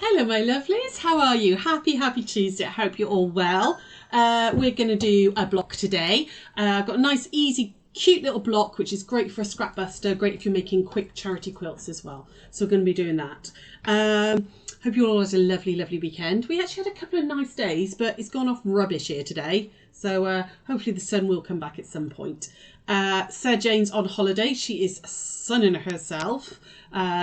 Hello my lovelies, how are you? Happy Tuesday, I hope you're all well. We're going to do a block today. I've got a nice easy cute little block which is great for a scrap buster, great if you're making quick charity quilts as well. So we're going to be doing that. Hope you all had a lovely weekend. We actually had a couple of nice days, but it's gone off rubbish here today. So hopefully the sun will come back at some point. Sarah Jane's on holiday. She is sunning herself.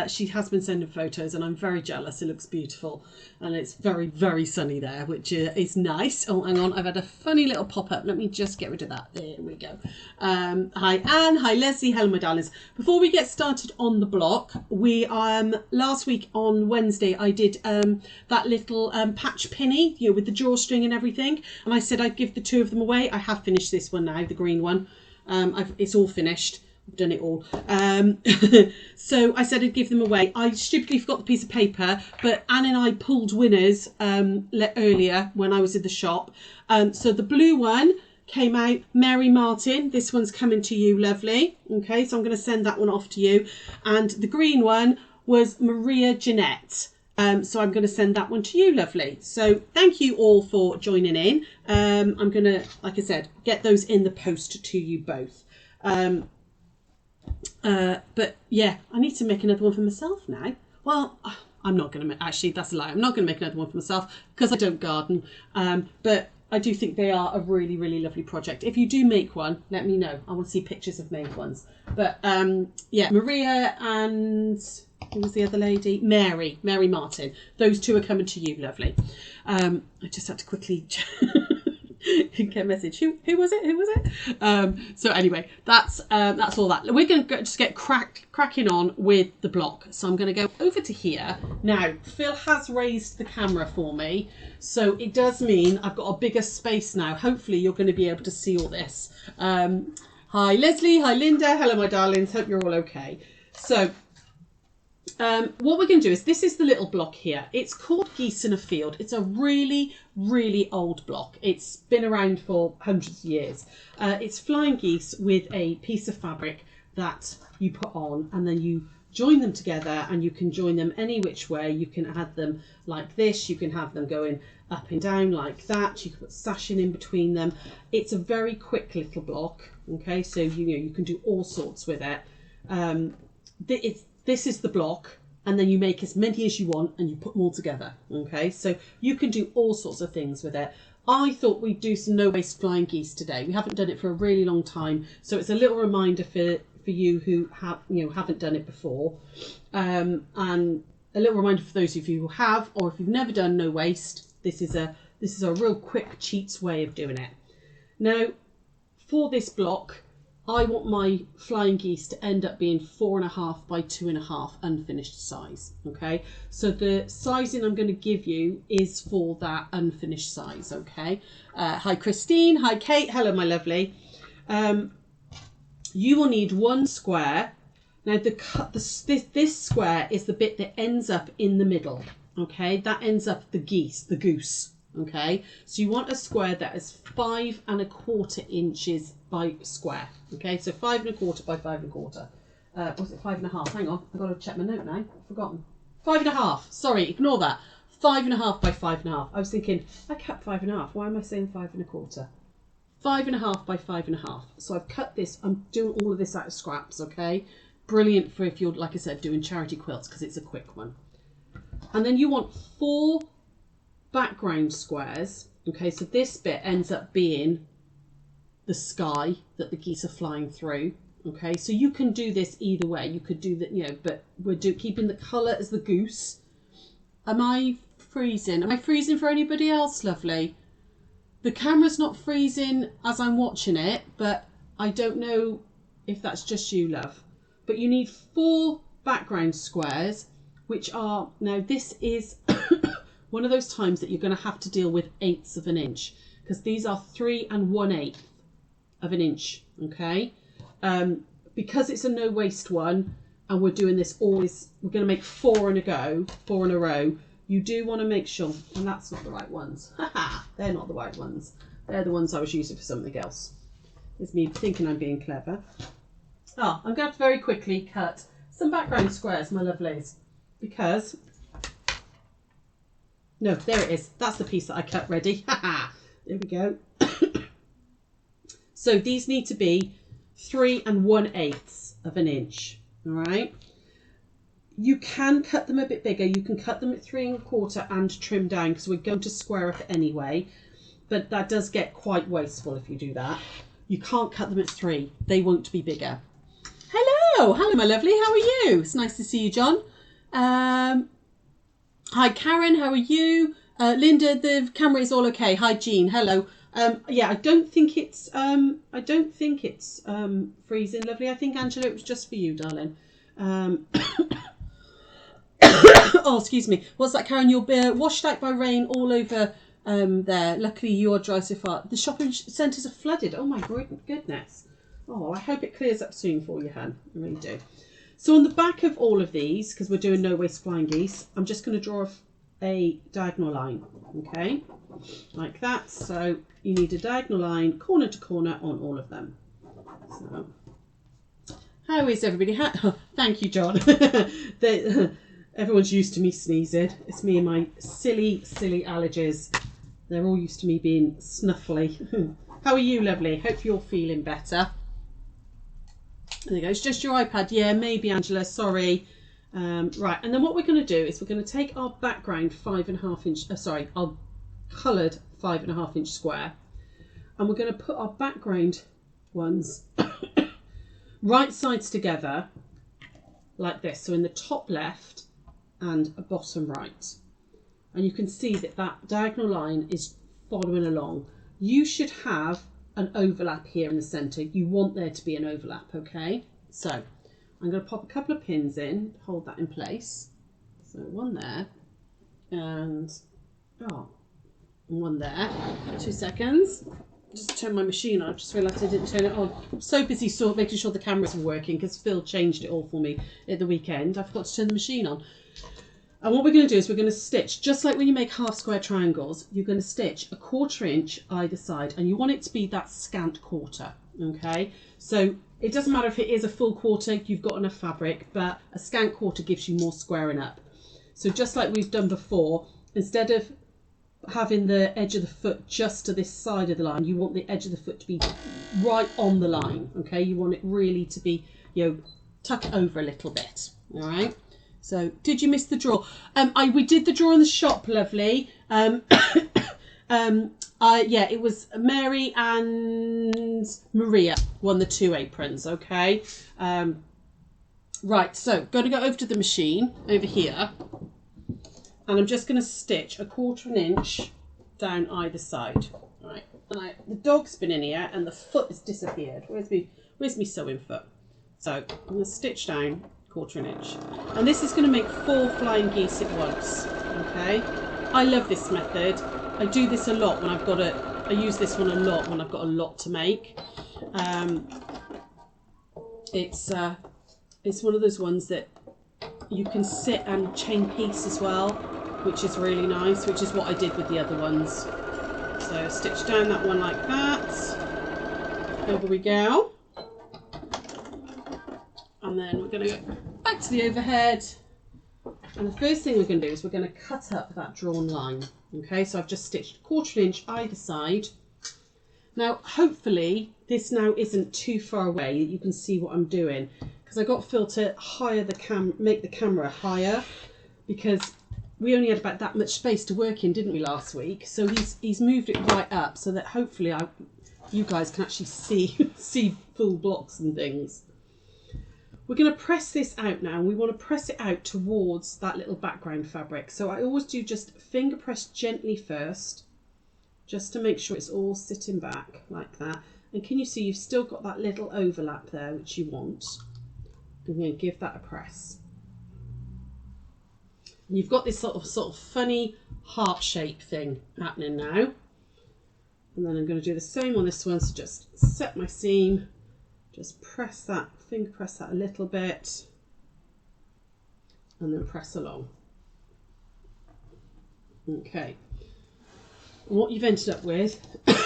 She has been sending photos and I'm very jealous. It looks beautiful and it's very sunny there, which is nice. Oh, hang on, I've had a funny little pop-up. Let me just get rid of that. There we go. Hi Anne, hi Leslie, hello my darlings. Before we get started on the block, we last week on Wednesday I did that little patch pinny, you know, with the drawstring and everything, and I said I'd give the two of them away. I have finished this one now, the green one. It's all finished. I've done it all. So I said I'd give them away. I stupidly forgot the piece of paper, but Anne and I pulled winners earlier when I was in the shop. So the blue one came out, Mary Martin. This one's coming to you, lovely. Okay, so I'm going to send that one off to you. And the green one was Maria Jeanette. So I'm going to send that one to you, lovely. So thank you all for joining in. I'm going to, like I said, get those in the post to you both. But yeah, I need to make another one for myself now. Well, I'm not going to, actually that's a lie. I'm not going to make another one for myself because I don't garden. But I do think they are a really lovely project. If you do make one, let me know. I want to see pictures of made ones. But yeah, Maria and who was the other lady? Mary Martin. Those two are coming to you, lovely. I just had to quickly get a message. Who was it? So anyway, that's all that. We're going to just get cracking on with the block. So I'm going to go over to here. Now, Phil has raised the camera for me. So it does mean I've got a bigger space now. Hopefully you're going to be able to see all this. Hi Leslie, hi Linda. Hello my darlings. Hope you're all okay. So what we're going to do is, this is the little block here. It's called Geese in a Field. It's a really old block. It's been around for hundreds of years. It's flying geese with a piece of fabric that you put on and then you join them together, and you can join them any which way. You can add them like this. You can have them going up and down like that. You can put sashing in between them. It's a very quick little block. Okay, so you can do all sorts with it. This is the block, and then you make as many as you want and you put them all together. Okay, so you can do all sorts of things with it. I thought we'd do some no waste flying geese today. We haven't done it for a really long time, so it's a little reminder for you who haven't done it before, and a little reminder for those of you who have, or if you've never done no waste. This is a real quick cheats way of doing it. Now, for this block, I want my flying geese to end up being 4.5 by 2.5 unfinished size. Okay, so the sizing I'm going to give you is for that unfinished size. Okay, hi Christine, hi Kate, hello my lovely. You will need one square. Now this square is the bit that ends up in the middle. Okay, that ends up the goose. Okay, so you want a square that is 5.25 inches by square. Okay, so 5.25 by 5.25. Was it 5.5? Hang on, I've got to check my note now. I've forgotten. 5.5. Sorry, ignore that. 5.5 by 5.5. I was thinking I cut 5.5. Why am I saying 5.25? 5.5 by 5.5. So I've cut this. I'm doing all of this out of scraps. Okay, brilliant for if you're, like I said, doing charity quilts because it's a quick one. And then you want 4 background squares. Okay, so this bit ends up being the sky that the geese are flying through. Okay, so you can do this either way. You could do that, but we're keeping the colour as the goose. Am I freezing? Am I freezing for anybody else, lovely? The camera's not freezing as I'm watching it, but I don't know if that's just you, love. But you need 4 background squares, which are, now this is one of those times that you're going to have to deal with 1/8 of an inch, because these are 3 1/8 of an inch. Okay, because it's a no waste one and we're doing this always, we're going to make 4 in a row. You do want to make sure, and that's not the right ones. They're not the right ones. They're the ones I was using for something else. It's me thinking I'm being clever. I'm going to have to very quickly cut some background squares, my lovelies, because No, there it is. That's the piece that I cut ready. There we go. So these need to be 3 1/8 of an inch. All right. You can cut them a bit bigger. You can cut them at 3 1/4 and trim down because we're going to square up anyway. But that does get quite wasteful if you do that. You can't cut them at 3. They won't be bigger. Hello, my lovely. How are you? It's nice to see you, John. Hi, Karen. How are you? Linda, the camera is all okay. Hi, Jean. Hello. Yeah, I don't think it's freezing, lovely. I think, Angela, it was just for you, darling. Oh, excuse me. What's that, Karen? You'll be washed out by rain all over there. Luckily, you are dry so far. The shopping centres are flooded. Oh, my goodness. Oh, I hope it clears up soon for you, hun. I really do. So on the back of all of these, because we're doing no waste flying geese, I'm just going to draw a diagonal line, okay? Like that. So you need a diagonal line, corner to corner on all of them. So, how is everybody? Thank you, John. Everyone's used to me sneezing. It's me and my silly allergies. They're all used to me being snuffly. How are you, lovely? Hope you're feeling better. There you go. It's just your iPad. Yeah, maybe, Angela. Sorry. Right. And then what we're going to do is we're going to take our background 5.5 inch. Our coloured 5.5 inch square, and we're going to put our background ones right sides together like this. So in the top left and a bottom right. And you can see that that diagonal line is following along. You should have an overlap here in the centre. You want there to be an overlap, okay? So I'm going to pop a couple of pins in, hold that in place. So one there and one there. 2 seconds. Just turn my machine on. I just realised I didn't turn it on. I'm so busy making sure the cameras are working because Phil changed it all for me at the weekend. I forgot to turn the machine on. And what we're going to do is we're going to stitch, just like when you make half square triangles, you're going to stitch a 1/4 inch either side, and you want it to be that scant quarter, okay? So it doesn't matter if it is a full quarter, you've got enough fabric, but a scant quarter gives you more squaring up. So just like we've done before, instead of having the edge of the foot just to this side of the line, you want the edge of the foot to be right on the line, okay? You want it really to be, tuck it over a little bit, all right? So, did you miss the draw? We did the draw in the shop, lovely. Yeah, it was Mary and Maria won the 2 aprons, okay? Right, so, going to go over to the machine over here. And I'm just going to stitch a 1/4 inch down either side. Right, and the dog's been in here and the foot has disappeared. Where's me sewing foot? So, I'm going to stitch down 1/4 inch, and this is going to make 4 flying geese at once. Okay, I love this method. I do this a lot when I've got I use this one a lot when I've got a lot to make. It's one of those ones that you can sit and chain piece as well, which is really nice, which is what I did with the other ones. So stitch down that one like that. Over we go. And then we're going to go back to the overhead. And the first thing we're going to do is we're going to cut up that drawn line. Okay, so I've just stitched 1/4 inch either side. Now, hopefully, this now isn't too far away that you can see what I'm doing. Because I got Phil to make the camera higher, because we only had about that much space to work in, didn't we, last week? So he's moved it right up so that hopefully you guys can actually see full blocks and things. We're going to press this out now. We want to press it out towards that little background fabric. So I always do just finger press gently first, just to make sure it's all sitting back like that. And can you see you've still got that little overlap there, which you want. I'm going to give that a press. And you've got this sort of funny heart shape thing happening now. And then I'm going to do the same on this one. So just set my seam, just press that, finger press that a little bit, and then press along. Okay. And what you've ended up with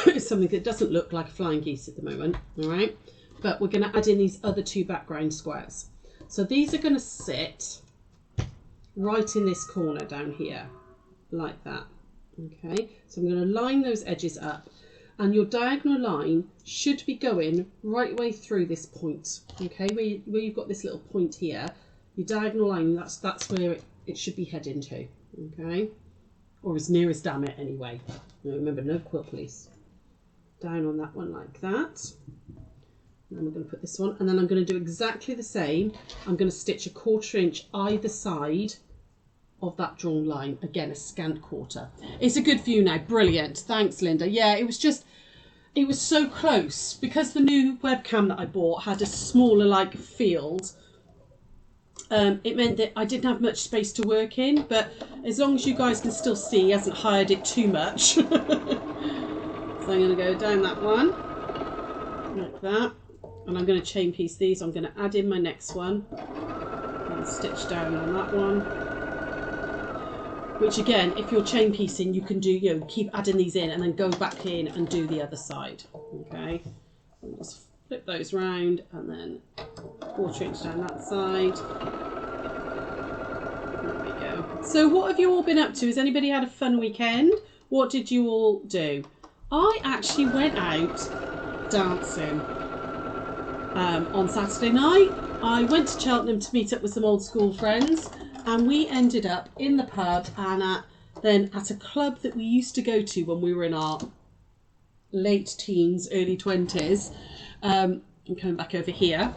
is something that doesn't look like a flying geese at the moment, all right? But we're going to add in these other 2 background squares. So these are going to sit right in this corner down here. like that. Okay, so I'm going to line those edges up, and your diagonal line should be going right way through this point. Okay, where you've got this little point here, your diagonal line, that's where it should be heading to. Okay, or as near as damn it anyway. Remember, no quilt police. Down on that one like that. And I'm going to put this one, and then I'm going to do exactly the same. I'm going to stitch a 1/4 inch either side of that drawn line. Again, a scant quarter. It's a good view now. Brilliant. Thanks, Linda. Yeah, it was so close because the new webcam that I bought had a smaller like field. It meant that I didn't have much space to work in, but as long as you guys can still see, he hasn't hired it too much. So I'm going to go down that one like that, and I'm going to chain piece these. I'm going to add in my next one and stitch down on that one. Which again, if you're chain piecing, you can do, keep adding these in and then go back in and do the other side. Okay, I'll just flip those round and then 1/4 inch down that side. There we go. So what have you all been up to? Has anybody had a fun weekend? What did you all do? I actually went out dancing on Saturday night. I went to Cheltenham to meet up with some old school friends. And we ended up in the pub and then at a club that we used to go to when we were in our late teens, early 20s. I'm coming back over here.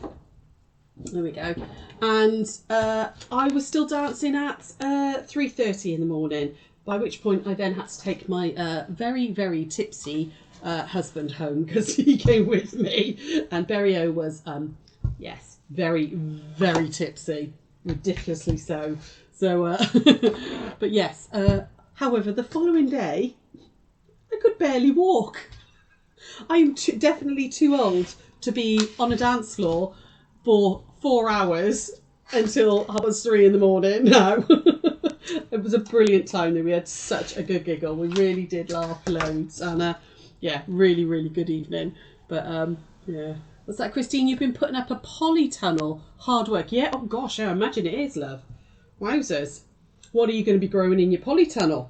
There we go. And I was still dancing at 3:30 in the morning, by which point I then had to take my very, very tipsy husband home because he came with me. And Berrio was, yes, very, very tipsy. Ridiculously so. But yes. However, the following day, I could barely walk. I'm definitely too old to be on a dance floor for 4 hours until 3:30 in the morning. No. It was a brilliant time though. We had such a good giggle. We really did laugh loads. And yeah, really, really good evening. But yeah. What's that, Christine? You've been putting up a polytunnel. Hard work. Yeah, oh gosh, I imagine it is, love. Wowzers. What are you going to be growing in your polytunnel?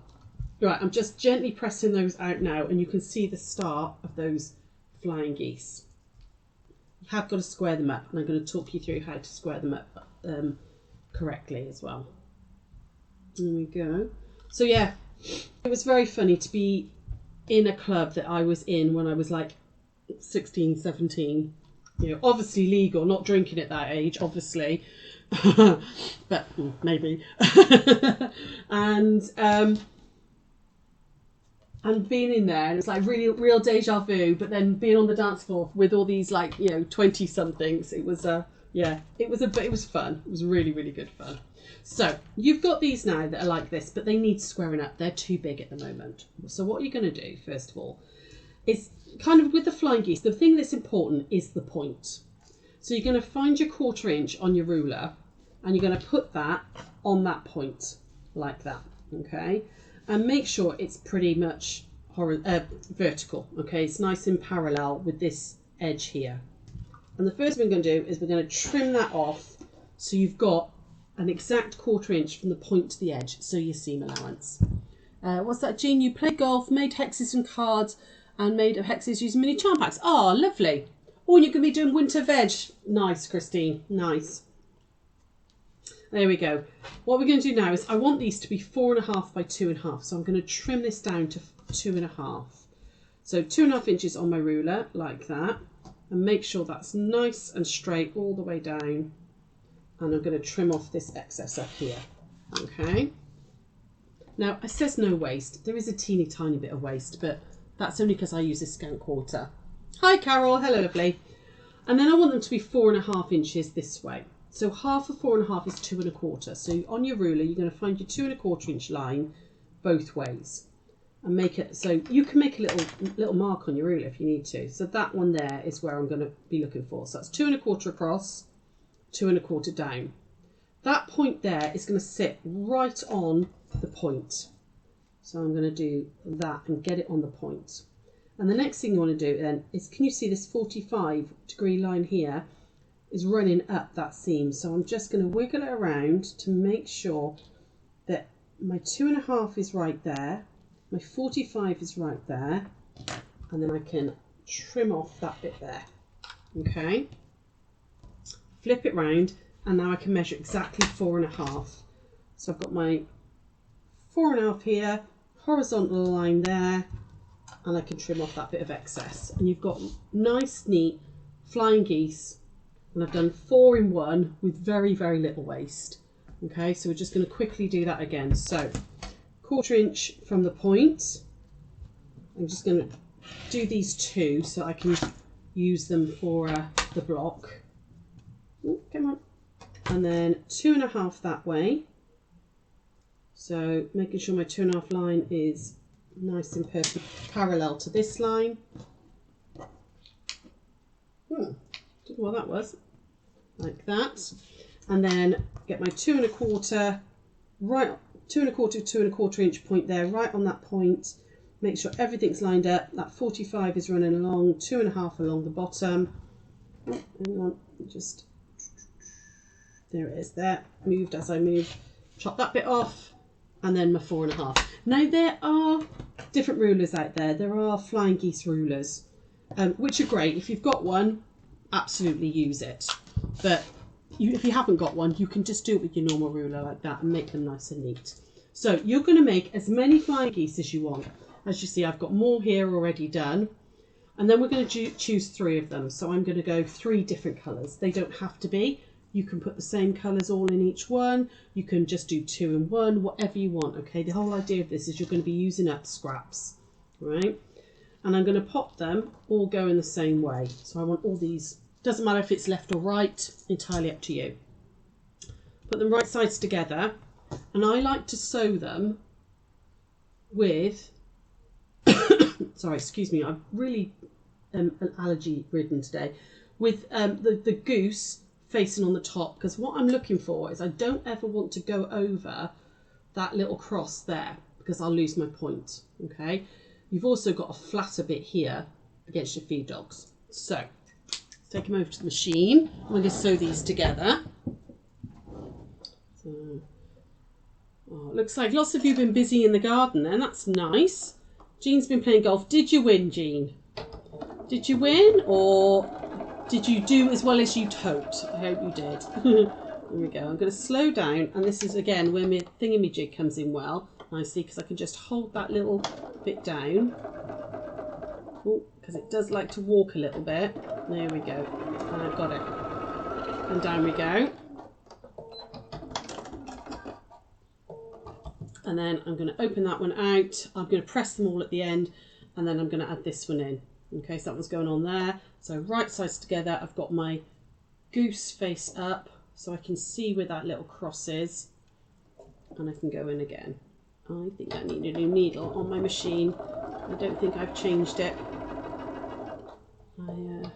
Right, I'm just gently pressing those out now, and you can see the start of those flying geese. You have got to square them up, and I'm going to talk you through how to square them up correctly as well. There we go. So yeah, it was very funny to be in a club that I was in when I was like 16, 17. Obviously legal, not drinking at that age, obviously, but maybe. And being in there, and it's like really real deja vu. But then being on the dance floor with all these 20 somethings, it was yeah, it was fun. It was really, really good fun. So you've got these now that are like this, but they need squaring up. They're too big at the moment. So what you're going to do first of all is kind of with the flying geese, the thing that's important is the point. So you're going to find your 1/4 inch on your ruler and you're going to put that on that point like that, okay? And make sure it's pretty much vertical, okay? It's nice and parallel with this edge here. And the first thing we're going to do is we're going to trim that off so you've got an exact 1/4 inch from the point to the edge, so your seam allowance. What's that, Jean? You play golf, made hexes and cards, and made of hexes using mini charm packs. Oh, lovely. Oh, and you can be doing winter veg. Nice, Christine. Nice. There we go. What we're going to do now is I want these to be 4.5 by 2.5. So I'm going to trim this down to 2.5. So 2.5 inches on my ruler, like that. And make sure that's nice and straight all the way down. And I'm going to trim off this excess up here. Okay. Now, it says no waste. There is a teeny tiny bit of waste, but that's only because I use a scant quarter. Hi, Carol. Hello, lovely. And then I want them to be 4.5 inches this way. So half of 4.5 is 2.25. So on your ruler, you're going to find your 2.25 inch line both ways. And make it so you can make a little mark on your ruler if you need to. So that one there is where I'm going to be looking for. So that's 2.25 across, 2.25 down. That point there is going to sit right on the point. So I'm going to do that and get it on the point. And the next thing you want to do then is, can you see this 45-degree line here is running up that seam? So I'm just going to wiggle it around to make sure that my 2.5 is right there, my 45 is right there, and then I can trim off that bit there. Okay, flip it round, and now I can measure exactly 4.5. So I've got my 4.5 here, horizontal line there, and I can trim off that bit of excess. And you've got nice, neat flying geese, and I've done 4 in 1 with very, very little waste. Okay, so we're just going to quickly do that again. So 1/4 inch from the point. I'm just going to do these 2 so I can use them for the block. Ooh, come on. And then 2.5 that way. So making sure my 2.5 line is nice and perfect parallel to this line. Don't know what that was. Like that. And then get my 2.25, right, 2.25, 2.25 inch point there, right on that point. Make sure everything's lined up. That 45 is running along, 2.5 along the bottom. Oh, hang on, just, there it is there. Moved as I move. Chop that bit off, and then my 4.5. Now there are different rulers out there. There are flying geese rulers, which are great. If you've got one, absolutely use it. But if you haven't got one, you can just do it with your normal ruler like that and make them nice and neat. So you're going to make as many flying geese as you want. As you see, I've got more here already done. And then we're going to choose 3 of them. So I'm going to go 3 different colours. They don't have to be. You can put the same colours all in each one. You can just do 2 in 1, whatever you want. Okay, the whole idea of this is you're going to be using up scraps, right? And I'm going to pop them all go in the same way. So I want all these. Doesn't matter if it's left or right, entirely up to you. Put them right sides together, and I like to sew them with, sorry, excuse me, I'm really allergy ridden today, with the goose facing on the top, because what I'm looking for is I don't ever want to go over that little cross there, because I'll lose my point, okay? You've also got a flatter bit here against your feed dogs. So, take them over to the machine. I'm going to sew these together. So, oh, it looks like lots of you have been busy in the garden then. That's nice. Jean's been playing golf. Did you win, Jean? Did you win, or did you do as well as you'd hoped? I hope you did. Here we go. I'm going to slow down, and this is again where my thingamajig comes in well, nicely, because I can just hold that little bit down. Oh, because it does like to walk a little bit. There we go. I've got it. And down we go. And then I'm going to open that one out. I'm going to press them all at the end, and then I'm going to add this one in. Okay, so that one's going on there. So right sides together, I've got my goose face up, so I can see where that little cross is. And I can go in again. I think I need a new needle on my machine. I don't think I've changed it. There we go.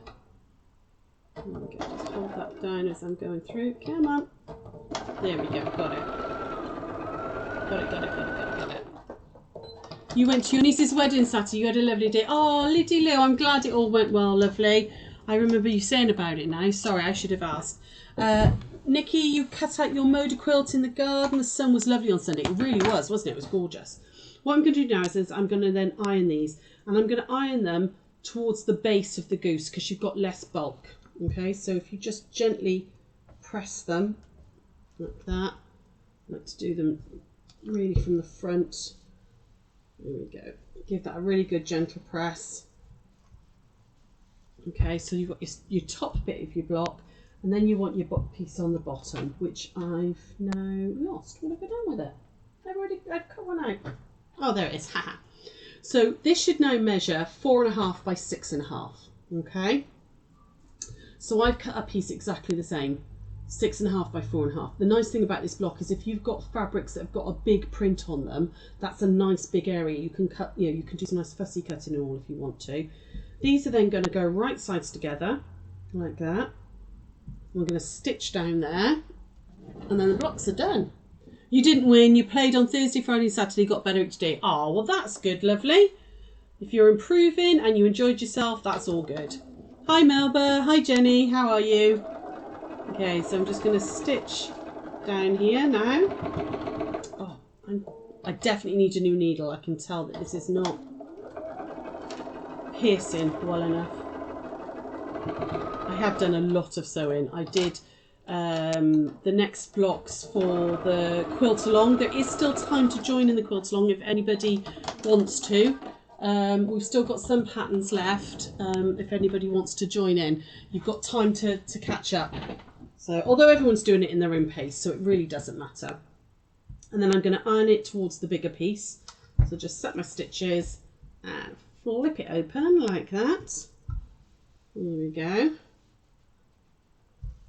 Just hold that down as I'm going through. Come on. There we go. Got it. Got it. You went to your niece's wedding Saturday. You had a lovely day. Oh, Liddy Lou, I'm glad it all went well, lovely. I remember you saying about it now. Sorry, I should have asked. Nikki, you cut out your Moda quilt in the garden. The sun was lovely on Sunday. It really was, wasn't it? It was gorgeous. What I'm going to do now is I'm going to then iron these. And I'm going to iron them towards the base of the goose because you've got less bulk. Okay, so if you just gently press them like that. I like to do them really from the front. There we go. Give that a really good gentle press. Okay, so you've got your top bit of your block, and then you want your piece on the bottom, which I've now lost. What have I done with it? I've cut one out. Oh, there it is. Haha. So this should now measure 4.5 by 6.5. Okay. So I've cut a piece exactly the same, 6.5 by 4.5. The nice thing about this block is if you've got fabrics that have got a big print on them, that's a nice big area. You can cut, you can do some nice fussy cutting and all if you want to. These are then going to go right sides together like that. We're going to stitch down there, and then the blocks are done. You didn't win. You played on Thursday, Friday, Saturday, got better each day. Oh, well, that's good, lovely. If you're improving and you enjoyed yourself, that's all good. Hi, Melba. Hi, Jenny. How are you? Okay, so I'm just going to stitch down here now. Oh, I'm I definitely need a new needle. I can tell that this is not piercing well enough. I have done a lot of sewing. I did the next blocks for the quilt along. There is still time to join in the quilt along if anybody wants to. We've still got some patterns left. If anybody wants to join in, you've got time to catch up. So, although everyone's doing it in their own pace, so it really doesn't matter. And then I'm going to iron it towards the bigger piece. So just set my stitches and flip it open like that. There we go.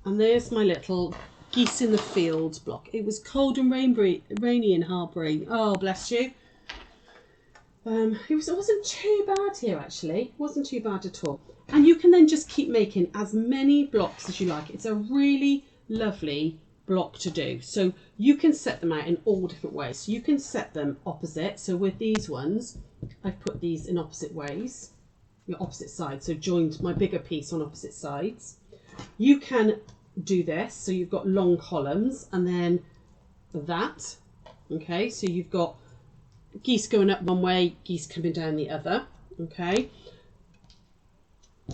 And there's my little Geese in the Field block. It was cold and rainy in Harbury. Oh, bless you. It wasn't too bad here, actually. It wasn't too bad at all. And you can then just keep making as many blocks as you like. It's a really lovely block to do. So you can set them out in all different ways. So you can set them opposite. So with these ones, I've put these in opposite ways, your opposite sides. So joined my bigger piece on opposite sides. You can do this. So you've got long columns and then that. Okay, so you've got geese going up one way, geese coming down the other. Okay.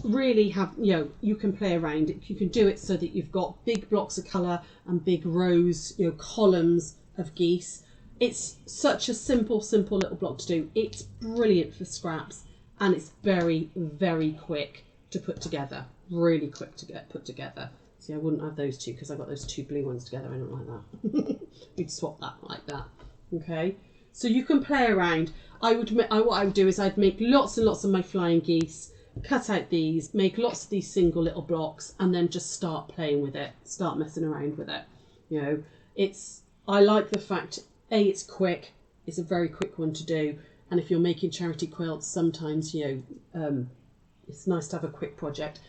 Really have, you can play around it. You can do it so that you've got big blocks of colour and big rows, columns of geese. It's such a simple little block to do. It's brilliant for scraps and it's very, very quick to put together. Really quick to get put together. See, I wouldn't have those two because I got those two blue ones together. I don't like that. We'd swap that like that. Okay. So you can play around. What I would do is I'd make lots and lots of my flying geese, cut out these, make lots of these single little blocks, and then just start playing with it, start messing around with it. I like the fact, A, it's quick, it's a very quick one to do, and if you're making charity quilts, sometimes, it's nice to have a quick project.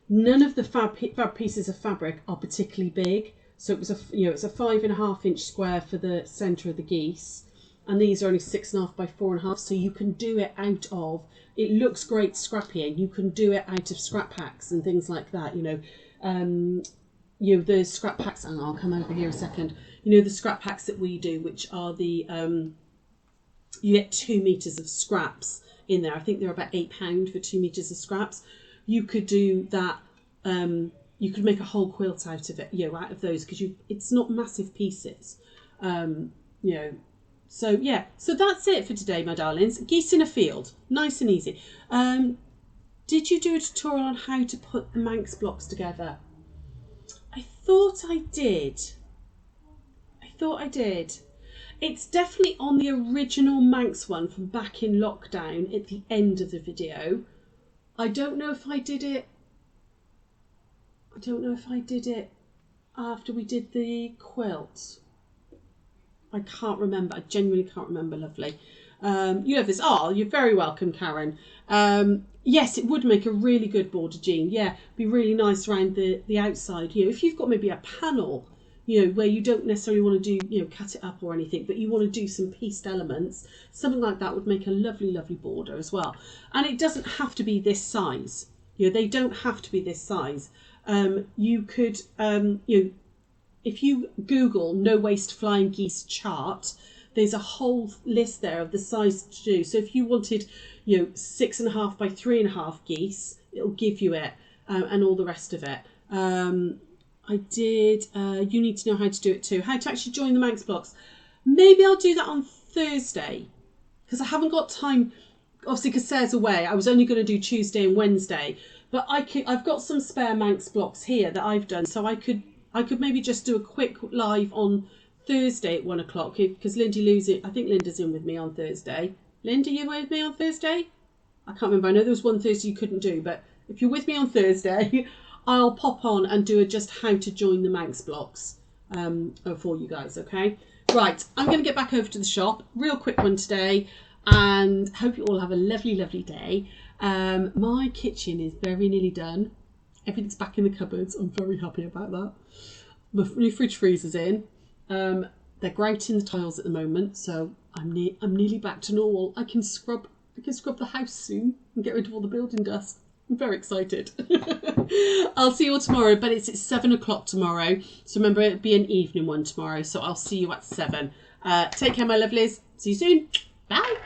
None of the fab pieces of fabric are particularly big, so it was it's a 5.5 inch square for the centre of the geese. And these are only 6.5 by 4.5, so you can do it out of. It looks great scrappying. You can do it out of scrap packs and things like that. The scrap packs. And I'll come over here a second. The scrap packs that we do, which are the you get 2 meters of scraps in there. I think they're about £8 for 2 meters of scraps. You could do that. You could make a whole quilt out of it. Out of those because it's not massive pieces. So yeah, so that's it for today, my darlings. Geese in a Field, nice and easy. Did you do a tutorial on how to put the Manx blocks together? I thought I did. It's definitely on the original Manx one from back in lockdown at the end of the video. I don't know if I did it. After we did the quilt. I can't remember. I genuinely can't remember, lovely. You have this. Oh, you're very welcome, Karen. Yes, it would make a really good border, Jean. Yeah, be really nice around the outside. If you've got maybe a panel, where you don't necessarily want to do, cut it up or anything, but you want to do some pieced elements, something like that would make a lovely, lovely border as well. And it doesn't have to be this size. They don't have to be this size. You could, if you Google no waste flying geese chart, there's a whole list there of the size to do. So if you wanted, 6.5 by 3.5 geese, it'll give you it, and all the rest of it. I did, you need to know how to do it too. How to actually join the Manx blocks. Maybe I'll do that on Thursday, because I haven't got time, obviously because Sarah's away. I was only going to do Tuesday and Wednesday, but I've got some spare Manx blocks here that I've done, so I could maybe just do a quick live on Thursday at 1 o'clock because I think Linda's in with me on Thursday. Linda, you with me on Thursday? I can't remember. I know there was one Thursday you couldn't do, but if you're with me on Thursday, I'll pop on and do just how to join the Manx blocks for you guys, okay? Right, I'm going to get back over to the shop. Real quick one today, and hope you all have a lovely, lovely day. My kitchen is very nearly done. Everything's back in the cupboards. I'm very happy about that. My new fridge freezer's in. They're grouting the tiles at the moment, so I'm nearly back to normal. I can scrub the house soon and get rid of all the building dust. I'm very excited. I'll see you all tomorrow, but it's at 7 o'clock tomorrow. So remember, it'll be an evening one tomorrow. So I'll see you at 7. Take care, my lovelies. See you soon. Bye.